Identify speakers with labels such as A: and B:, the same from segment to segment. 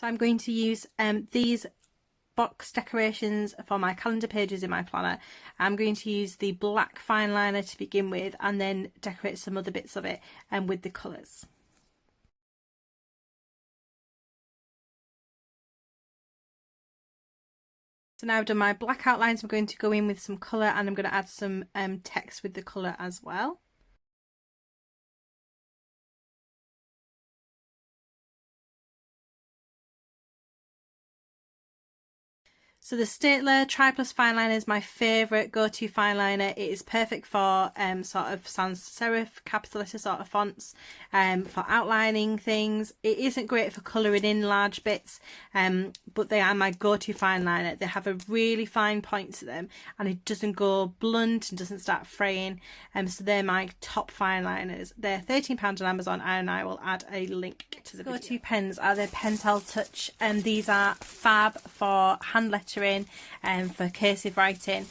A: So I'm going to use these box decorations for my calendar pages in my planner. I'm going to use the black fine liner to begin with and then decorate some other bits of it with the colours. So now I've done my black outlines, I'm going to go in with some colour and I'm going to add some text with the colour as well. So the Staedtler Tri-Plus fine liner is my favourite go-to fine liner. It is perfect for sort of sans serif, capital letter sort of fonts, for outlining things. It isn't great for colouring in large bits, but they are my go-to fine liner. They have a really fine point to them and it doesn't go blunt and doesn't start fraying. So they're my top fine liners. They're £13 on Amazon and I will add a link to the video. Go-to pens are the Pentel Touch, and these are fab for hand lettering for cursive writing.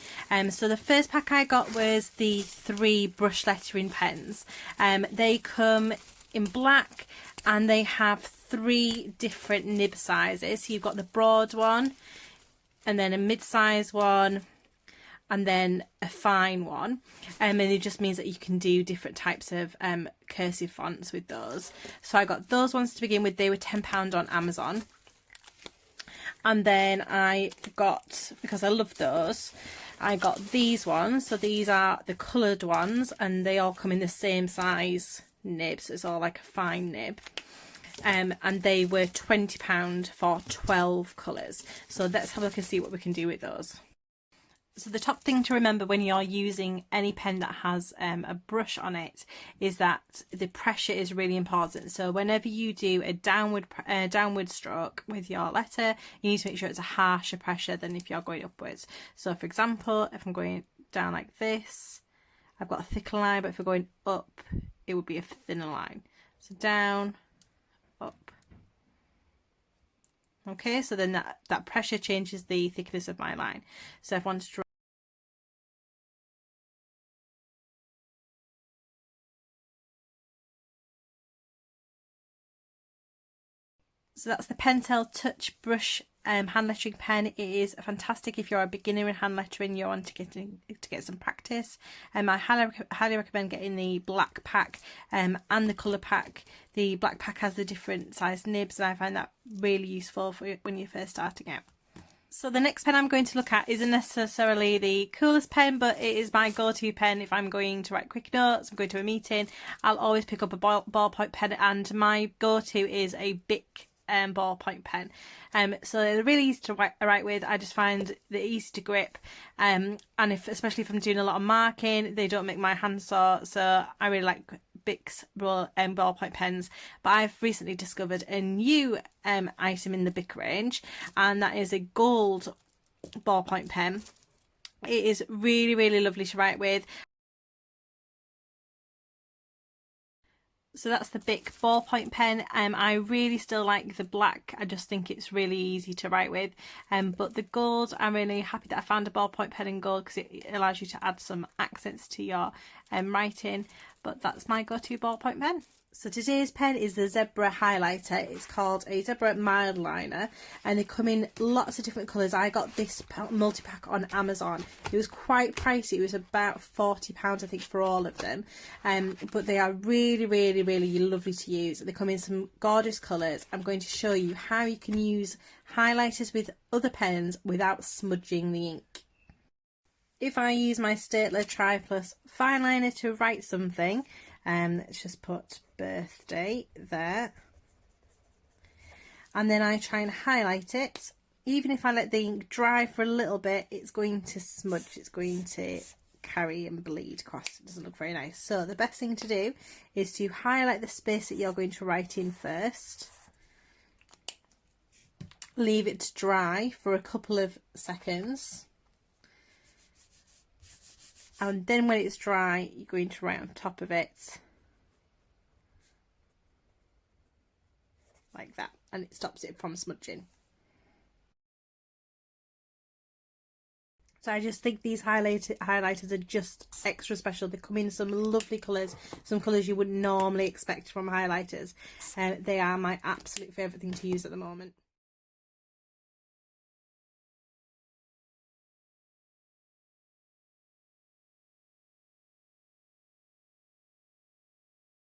A: So the first pack I got was the 3 brush lettering pens. They come in black and they have 3 different nib sizes. So you've got the broad one and then a mid-size one and then a fine one, and it just means that you can do different types of cursive fonts with those. So I got those ones to begin with. They were £10 on Amazon. And then I got, because I love those, I got these ones. So these are the coloured ones and they all come in the same size nib. So it's all like a fine nib. And they were £20 for 12 colours. So let's have a look and see what we can do with those. So the top thing to remember when you're using any pen that has a brush on it is that the pressure is really important. So whenever you do a downward stroke with your letter, you need to make sure it's a harsher pressure than if you're going upwards. So for example, if I'm going down like this, I've got a thicker line, but if we're going up, it would be a thinner line. So down, up. Okay, so then that pressure changes the thickness of my line. So if I want to draw, so that's the Pentel Touch Brush hand lettering pen. It is fantastic if you're a beginner in hand lettering, you want to get some practice. I highly recommend getting the black pack and the colour pack. The black pack has the different size nibs and I find that really useful for when you're first starting out. So the next pen I'm going to look at isn't necessarily the coolest pen, but it is my go-to pen if I'm going to write quick notes, I'm going to a meeting, I'll always pick up a ballpoint pen, and my go-to is a Bic ballpoint pen. So they're really easy to write with. I just find they're easy to grip, and especially if I'm doing a lot of marking, they don't make my hand sore. So I really like Bic's ballpoint pens. But I've recently discovered a new item in the Bic range, and that is a gold ballpoint pen. It is really, really lovely to write with. So that's the Bic ballpoint pen. I really still like the black. I just think it's really easy to write with. But the gold, I'm really happy that I found a ballpoint pen in gold because it allows you to add some accents to your writing. But that's my go-to ballpoint pen. So today's pen is the Zebra highlighter. It's called a Zebra mild liner and they come in lots of different colours. I got this multi-pack on Amazon. It was quite pricey. It was about £40 I think for all of them, but they are really, really, really lovely to use. They come in some gorgeous colours. I'm going to show you how you can use highlighters with other pens without smudging the ink. If I use my Staedtler Tri-Plus fine liner to write something, let's just put birthday there, and then I try and highlight it. Even if I let the ink dry for a little bit, it's going to smudge, it's going to carry and bleed across. It doesn't look very nice. So the best thing to do is to highlight the space that you're going to write in first, leave it to dry for a couple of seconds, and then when it's dry you're going to write on top of it like that, and it stops it from smudging. So I just think these highlighters are just extra special. They come in some lovely colours, some colours you wouldn't normally expect from highlighters. They are my absolute favourite thing to use at the moment.